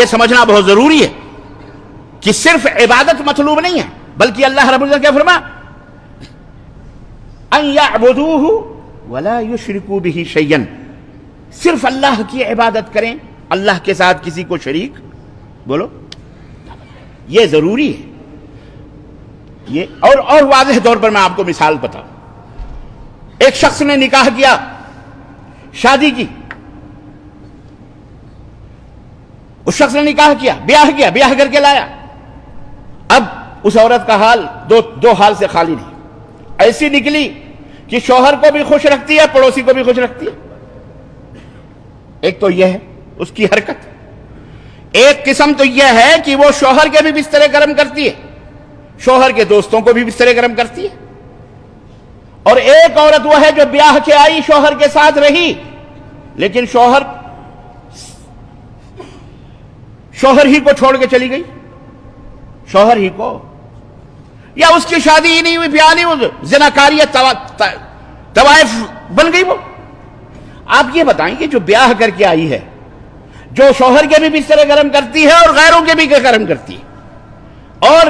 یہ سمجھنا بہت ضروری ہے کہ صرف عبادت مطلوب نہیں ہے، بلکہ اللہ رب العزت کیا فرما ان یعبدوہ ولا یشرکوا بہ شیئا، صرف اللہ کی عبادت کریں، اللہ کے ساتھ کسی کو شریک بولو، یہ ضروری ہے۔ یہ اور واضح طور پر میں آپ کو مثال بتاؤں، ایک شخص نے نکاح کیا، شادی کی، اس شخص نے نکاح کیا، بیاہ کر کے لایا، اب اس عورت کا حال دو حال سے خالی نہیں، ایسی نکلی کہ شوہر کو بھی خوش رکھتی ہے، پڑوسی کو بھی خوش رکھتی ہے۔ ایک تو یہ ہے اس کی حرکت، ایک قسم تو یہ ہے کہ وہ شوہر کے بھی بسترے گرم کرتی ہے، شوہر کے دوستوں کو بھی بسترے گرم کرتی ہے، اور ایک عورت وہ ہے جو بیاہ کے آئی، شوہر کے ساتھ رہی، لیکن شوہر ہی کو چھوڑ کے چلی گئی، شوہر ہی کو، یا اس کی شادی ہی نہیں ہوئی، بیاہ نہیں ہوئی، زناکاریت طوائف بن گئی وہ۔ آپ یہ بتائیں کہ جو بیاہ کر کے آئی ہے، جو شوہر کے بھی بسترے گرم کرتی ہے اور غیروں کے بھی گرم کرتی ہے، اور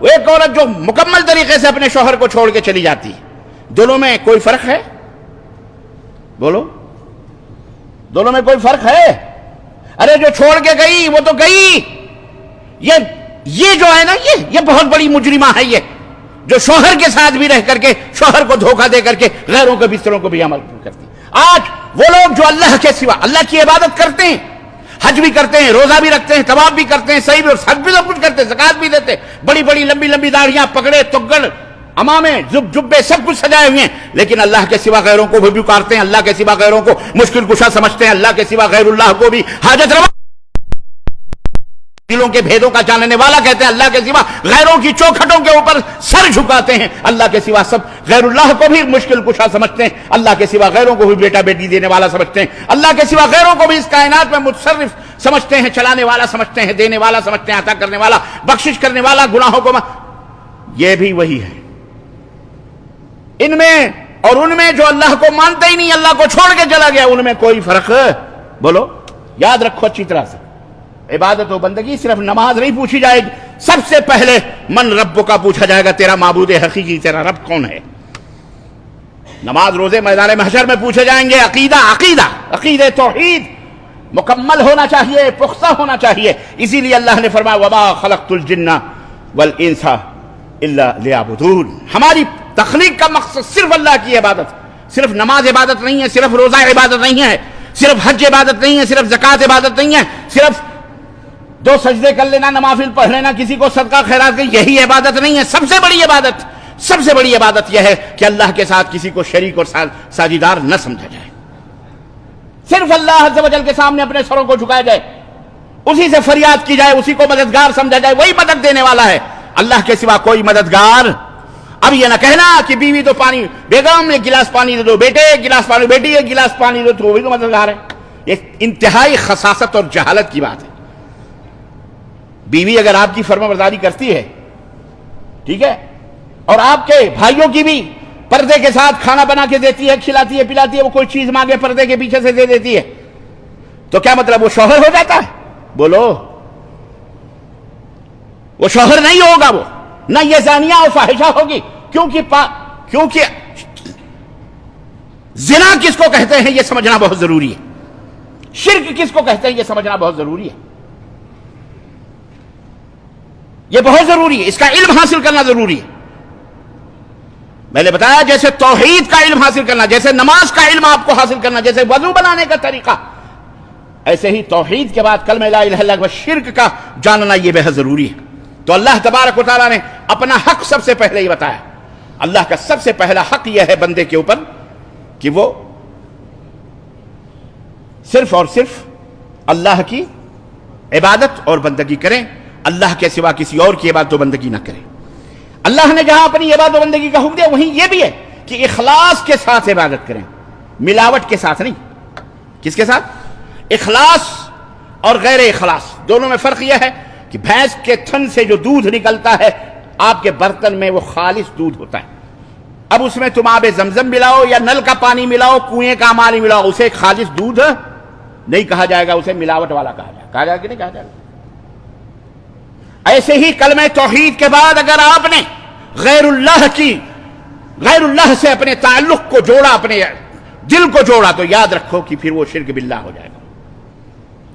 ایک عورت جو مکمل طریقے سے اپنے شوہر کو چھوڑ کے چلی جاتی ہے، دونوں میں کوئی فرق ہے؟ بولو، دونوں میں کوئی فرق ہے؟ ارے جو چھوڑ کے گئی وہ تو گئی، یہ جو ہے نا، یہ بہت بڑی مجرمہ ہے، یہ جو شوہر کے ساتھ بھی رہ کر کے شوہر کو دھوکہ دے کر کے غیروں کے بستروں کو بھی عمل کرتی۔ آج وہ لوگ جو اللہ کے سوا اللہ کی عبادت کرتے ہیں، حج بھی کرتے ہیں، روزہ بھی رکھتے ہیں، طواف بھی کرتے ہیں، صحیح بھی، حج بھی سب کچھ کرتے ہیں، زکات بھی دیتے ہیں، بڑی بڑی لمبی لمبی داڑھیاں، پگڑے، تگڑ، امامے، جبے، سب کچھ سجائے ہوئے ہیں، لیکن اللہ کے سوا غیروں کو بھی پکارتے ہیں، اللہ کے سوا غیروں کو مشکل کشا سمجھتے ہیں، اللہ کے سوا غیر اللہ کو بھی حاجت روا، دلوں کے بھیدوں کا جاننے والا کہتے ہیں، اللہ کے سوا غیروں کی چوکھٹوں کے اوپر سر جھکاتے ہیں، اللہ کے سوا سب غیر اللہ کو بھی مشکل کشا سمجھتے ہیں، اللہ کے سوا غیروں کو بھی بیٹا بیٹی دینے والا سمجھتے ہیں، اللہ کے سوا غیروں کو بھی اس کائنات میں متصرف سمجھتے ہیں، چلانے والا سمجھتے ہیں، دینے والا سمجھتے ہیں، عطا کرنے والا، بخشش کرنے والا، گناہوں کو یہ بھی وہی ہے۔ ان میں اور ان میں جو اللہ کو مانتے ہی نہیں، اللہ کو چھوڑ کے چلا گیا، ان میں کوئی فرق ہے؟ بولو، یاد رکھو اچھی طرح سے، عبادت و بندگی صرف نماز نہیں پوچھی جائے گی، سب سے پہلے من رب کا پوچھا جائے گا، تیرا معبود حقیقی، تیرا رب کون ہے؟ نماز روزے میدان محشر میں پوچھے جائیں گے، عقیدہ توحید مکمل ہونا چاہیے، پختہ ہونا چاہیے۔ اسی لیے اللہ نے فرمایا وما خلقت الجن والانس الا لیعبدون، ہماری تخلیق کا مقصد صرف اللہ کی عبادت، صرف نماز عبادت نہیں ہے، صرف روزہ عبادت نہیں ہے، صرف حج عبادت نہیں ہے، صرف زکات عبادت نہیں ہے، صرف 2 سجدے کر لینا، نوافل پڑھ لینا، کسی کو صدقہ خیرات کی، یہی عبادت نہیں ہے۔ سب سے بڑی عبادت یہ ہے کہ اللہ کے ساتھ کسی کو شریک اور ساجیدار نہ سمجھا جائے، صرف اللہ عز و جل کے سامنے اپنے سروں کو جھکایا جائے، اسی سے فریاد کی جائے، اسی کو مددگار سمجھا جائے، وہی مدد دینے والا ہے، اللہ کے سوا کوئی مددگار۔ اب یہ نہ کہنا کہ بیوی تو پانی، بیگم ایک گلاس پانی دے دو، بیٹے ایک گلاس پانی، بیٹی ایک گلاس پانی دو، تو وہ بھی تو مددگار ہے۔ یہ انتہائی خساست اور جہالت کی بات ہے۔ بیوی اگر آپ کی فرما برداری کرتی ہے، ٹھیک ہے، اور آپ کے بھائیوں کی بھی پردے کے ساتھ کھانا بنا کے دیتی ہے، کھلاتی ہے، پلاتی ہے، وہ کوئی چیز مانگے پردے کے پیچھے سے دے دیتی ہے، تو کیا مطلب وہ شوہر ہو جاتا ہے؟ بولو، وہ شوہر نہیں ہوگا، وہ نہ یہ زانیہ اور فاحشہ ہوگی، کیونکہ زنا کس کو کہتے ہیں یہ سمجھنا بہت ضروری ہے، شرک کس کو کہتے ہیں یہ سمجھنا بہت ضروری ہے، یہ بہت ضروری ہے، اس کا علم حاصل کرنا ضروری ہے۔ میں نے بتایا جیسے توحید کا علم حاصل کرنا، جیسے نماز کا علم آپ کو حاصل کرنا، جیسے وضو بنانے کا طریقہ، ایسے ہی توحید کے بعد کلمہ لا الہ الا اللہ و شرک کا جاننا یہ بہت ضروری ہے۔ تو اللہ تبارک و تعالیٰ نے اپنا حق سب سے پہلے ہی بتایا، اللہ کا سب سے پہلا حق یہ ہے بندے کے اوپر کہ وہ صرف اور صرف اللہ کی عبادت اور بندگی کریں، اللہ کے سوا کسی اور کی عبادت و بندگی نہ کریں۔ اللہ نے جہاں اپنی عبادت و بندگی کا حکم دیا وہیں یہ بھی ہے کہ اخلاص کے ساتھ عبادت کریں، ملاوٹ کے ساتھ نہیں۔ کس کے ساتھ؟ اخلاص اور غیر اخلاص، دونوں میں فرق یہ ہے کہ بھینس کے تھن سے جو دودھ نکلتا ہے آپ کے برتن میں وہ خالص دودھ ہوتا ہے، اب اس میں تم آب زمزم ملاؤ یا نل کا پانی ملاؤ، کنویں کا پانی ملاؤ، اسے خالص دودھ نہیں کہا جائے گا، اسے ملاوٹ والا کہا جائے گا کہ نہیں کہا جائے گا؟ ایسے ہی کلمہ توحید کے بعد اگر آپ نے غیر اللہ سے اپنے تعلق کو جوڑا، اپنے دل کو جوڑا، تو یاد رکھو کہ پھر وہ شرک باللہ ہو جائے گا،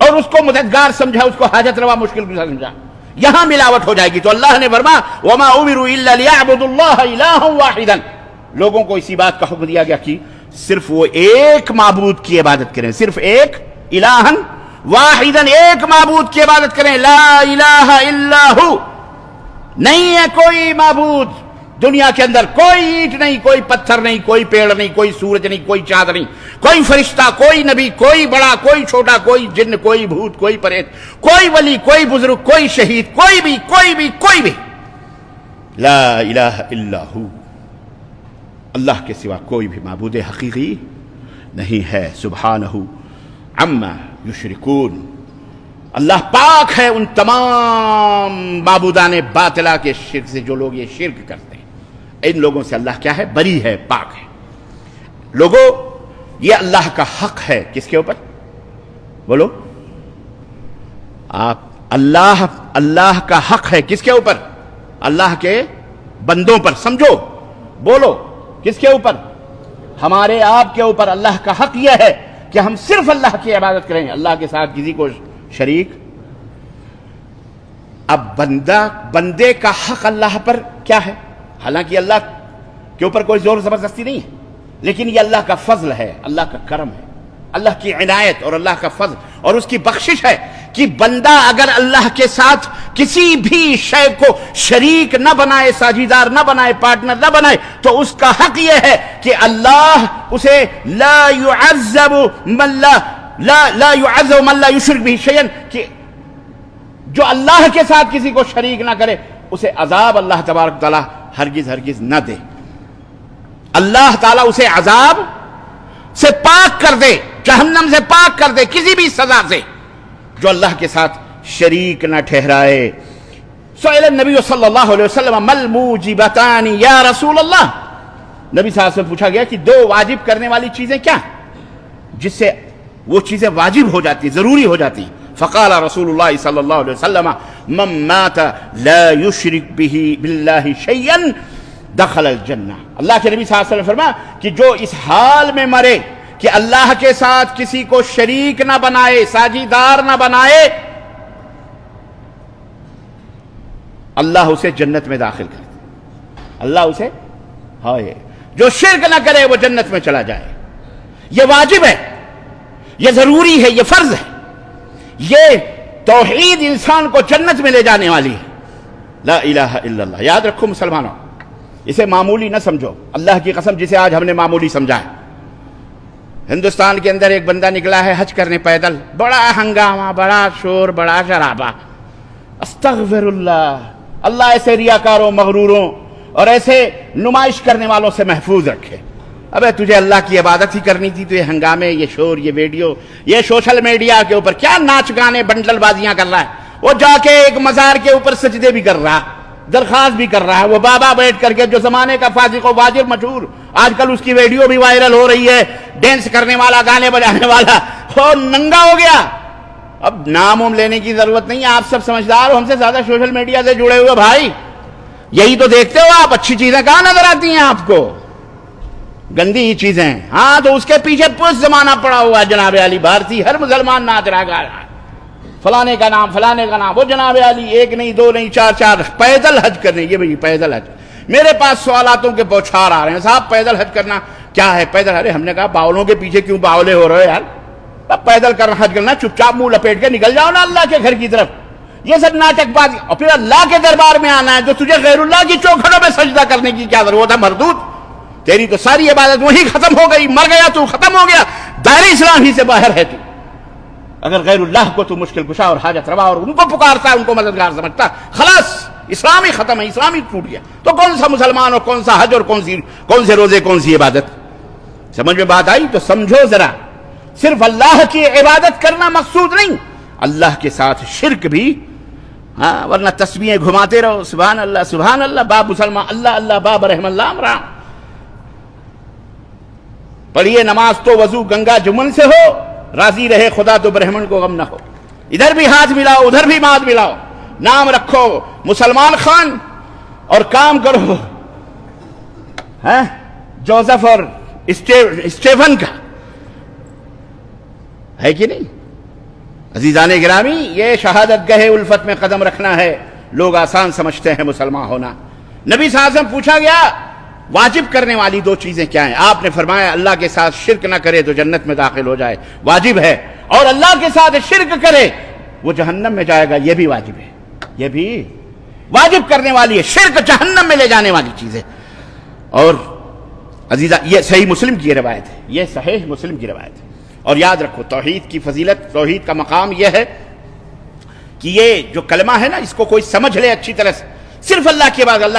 اور اس کو مددگار سمجھا، اس کو حاجت روا مشکل کشا سمجھا، یہاں ملاوٹ ہو جائے گی۔ تو اللہ نے فرمایا وَمَا أُمِرُوا إِلَّا لِيَعْبُدُوا اللَّهَ إِلَٰهًا وَاحِدًا، لوگوں کو اسی بات کا حکم دیا گیا کہ صرف وہ ایک معبود کی عبادت کریں، صرف ایک الہن واحدن، ایک معبود کی عبادت کریں، لا الہ الا ہو، نہیں ہے کوئی معبود دنیا کے اندر، کوئی اینٹ نہیں، کوئی پتھر نہیں، کوئی پیڑ نہیں، کوئی سورج نہیں، کوئی چاند نہیں، کوئی فرشتہ، کوئی نبی، کوئی بڑا، کوئی چھوٹا، کوئی جن، کوئی بھوت، کوئی پریت، کوئی ولی، کوئی بزرگ، کوئی شہید، کوئی بھی لا الہ الا ہو، اللہ کے سوا کوئی بھی معبود حقیقی نہیں ہے، سبحانہ عما یشرکون، اللہ پاک ہے ان تمام معبودان باطلہ کے شرک سے جو لوگ یہ شرک کرتے ہیں، ان لوگوں سے اللہ کیا ہے؟ بری ہے، پاک ہے۔ لوگوں، یہ اللہ کا حق ہے کس کے اوپر؟ بولو آپ، اللہ کا حق ہے کس کے اوپر؟ اللہ کے بندوں پر، سمجھو، بولو کس کے اوپر؟ ہمارے آپ کے اوپر اللہ کا حق یہ ہے کہ ہم صرف اللہ کی عبادت کریں، اللہ کے ساتھ کسی کو شریک۔ اب بندے کا حق اللہ پر کیا ہے؟ حالانکہ اللہ کے اوپر کوئی زور زبردستی نہیں ہے، لیکن یہ اللہ کا فضل ہے، اللہ کا کرم ہے، اللہ کی عنایت اور اللہ کا فضل اور اس کی بخشش ہے کہ بندہ اگر اللہ کے ساتھ کسی بھی شے کو شریک نہ بنائے، ساجیدار نہ بنائے، پارٹنر نہ بنائے، تو اس کا حق یہ ہے کہ اللہ اسے لا يعذب من لا یشرک به شیئا، کہ جو اللہ کے ساتھ کسی کو شریک نہ کرے اسے عذاب اللہ تبارک تعالیٰ ہرگز نہ دے، اللہ تعالیٰ اسے عذاب سے پاک کر دے، جہنم سے پاک کر دے، کسی بھی سزا سے، جو اللہ کے ساتھ شریک نہ ٹھہرائے۔ سئل النبی صلی اللہ علیہ وسلم مل موجبتان یا رسول اللہ، نبی صلی اللہ علیہ وسلم پوچھا گیا کہ دو واجب کرنے والی چیزیں کیا، جس سے وہ چیزیں واجب ہو جاتی، ضروری ہو جاتی۔ فقال رسول اللہ صلی اللہ علیہ وسلم من مات لا یشرک باللہ شیئا دخل الجنہ، اللہ کے نبی صلی اللہ علیہ وسلم فرمایا کہ جو اس حال میں مرے کہ اللہ کے ساتھ کسی کو شریک نہ بنائے، ساجیدار نہ بنائے، اللہ اسے جنت میں داخل کر دے، اللہ اسے جو شرک نہ کرے وہ جنت میں چلا جائے۔ یہ واجب ہے، یہ ضروری ہے، یہ فرض ہے، یہ توحید انسان کو جنت میں لے جانے والی ہے، لا الہ الا اللہ۔ یاد رکھو مسلمانوں، اسے معمولی نہ سمجھو، اللہ کی قسم جسے آج ہم نے معمولی سمجھا ہے۔ ہندوستان کے اندر ایک بندہ نکلا ہے حج کرنے پیدل، بڑا ہنگامہ، بڑا شور، بڑا شرابہ، استغفر اللہ، اللہ ایسے ریاکاروں، مغروروں اور ایسے نمائش کرنے والوں سے محفوظ رکھے۔ ابے تجھے اللہ کی عبادت ہی کرنی تھی تو یہ ہنگامے، یہ شور، یہ ویڈیو، یہ سوشل میڈیا کے اوپر کیا ناچ گانے بنڈل بازیاں کر رہا ہے؟ وہ جا کے ایک مزار کے اوپر سجدے بھی کر رہا، درخواست بھی کر رہا ہے، وہ بابا بیٹھ کر کے جو زمانے کا فاسق و واجر مشہور، آج کل اس کی ویڈیو بھی وائرل ہو رہی ہے، ڈینس کرنے والا، گانے بجانے والا، وہ ننگا ہو گیا۔ اب نام لینے کی ضرورت نہیں ہے، آپ سب سمجھدار ہو، ہم سے زیادہ سوشل میڈیا سے جڑے ہوئے بھائی، یہی تو دیکھتے ہو آپ، اچھی چیزیں کہاں نظر آتی ہیں آپ کو؟ گندی ہی چیزیں۔ ہاں تو اس کے پیچھے پوچھ زمانہ پڑا ہوا ہے، جناب علی بھارتی ہر مسلمان ناچ رہا گا، فلانے کا نام، فلانے کا نام، وہ جناب علی ایک نہیں، دو نہیں، چار پیدل حج کرنے، یہ بھئی پیدل حج۔ میرے پاس سوالاتوں کے بوچھار آ رہے ہیں، صاحب پیدل حج کرنا کیا ہے؟ پیدل، ارے ہم نے کہا باولوں کے پیچھے کیوں باولے ہو رہے یار؟ اب پیدل کرنا، حج کرنا، چپ چاپ منہ لپیٹ کے نکل جاؤ نا اللہ کے گھر کی طرف۔ یہ سب ناٹک بازی، اور پھر اللہ کے دربار میں آنا ہے جو تجھے غیر اللہ کی چوکھٹوں میں سجدہ کرنے کی کیا ضرورت ہے؟ مردود، تیری تو ساری عبادت وہی ختم ہو گئی، مر گیا تو، ختم ہو گیا، دائرہ اسلام ہی سے باہر ہے تو۔ اگر غیر اللہ کو تو مشکل کشا اور حاجت روا اور ان کو پکارتا ہے، ان کو مددگار سمجھتا، خلاص اسلام ہی ختم ہے، اسلام ہی ٹوٹ گیا۔ تو کون سا مسلمان اور کون سا حج اور کون سے روزے، کون سی عبادت؟ سمجھ میں بات آئی؟ تو سمجھو ذرا، صرف اللہ کی عبادت کرنا مقصود نہیں، اللہ کے ساتھ شرک بھی، ہاں، ورنہ تسبیحیں گھماتے رہو، سبحان اللہ سبحان اللہ، باب مسلمان، اللہ اللہ، باب رحم اللہ امرام، پڑھیے نماز تو وضو گنگا جمن سے ہو، راضی رہے خدا تو برہمن کو غم نہ ہو، ادھر بھی ہاتھ ملاؤ، ادھر بھی ہاتھ ملاؤ، نام رکھو مسلمان خان اور کام کرو جوزف اور اسٹیفن کا، ہے کہ نہیں؟ عزیزان گرامی، یہ شہادت گاہ الفت میں قدم رکھنا ہے۔ لوگ آسان سمجھتے ہیں مسلمان ہونا۔ نبی صلی اللہ علیہ وسلم پوچھا گیا واجب کرنے والی دو چیزیں کیا ہیں؟ آپ نے فرمایا اللہ کے ساتھ شرک نہ کرے تو جنت میں داخل ہو جائے، واجب ہے، اور اللہ کے ساتھ شرک کرے وہ جہنم میں جائے گا، یہ بھی واجب ہے، یہ بھی واجب کرنے والی ہے، شرک جہنم میں لے جانے والی چیز ہے۔ اور عزیزہ یہ صحیح مسلم کی روایت ہے، یہ صحیح مسلم کی روایت ہے۔ اور یاد رکھو توحید کی فضیلت، توحید کا مقام یہ ہے کہ یہ جو کلمہ ہے نا، اس کو کوئی سمجھ لے اچھی طرح سے، صرف اللہ کے بعد اللہ